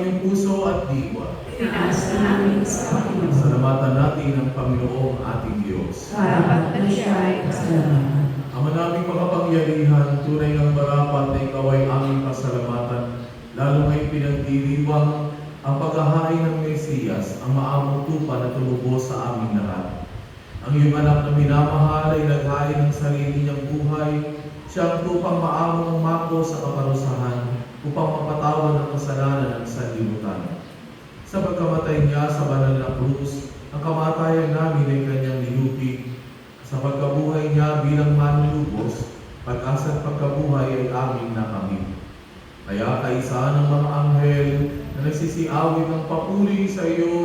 aming puso at diwa. Tinaas namin sa Panginoon. Salamatan natin ang Panginoong ating Diyos. Karapat na siya ay pasalamatan. Ama naming makapangyarihan, tunay ng marapat na ikaw ay aming pasalamatan, lalo ngayong pinagdiriwang ang paghahain ng Mesiyas, ang maamong tupa na tumubos sa aming lahat. Ang iyong anak na minamahal ay naghain ng sarili niyang buhay, siya ang tupang maamong umako sa kaparusahan upang mapatawad ang kasalanan ng sanlibutan. Sa pagkamatay niya sa banal na krus, ang kamatayan namin ay kanyang nilupig. Sa pagkabuhay niya bilang manlulubos, pag-asa at pagkabuhay ay aming nakamit. Kaya kaisa ng mga anghel na nagsisiawit ng papuri sa iyo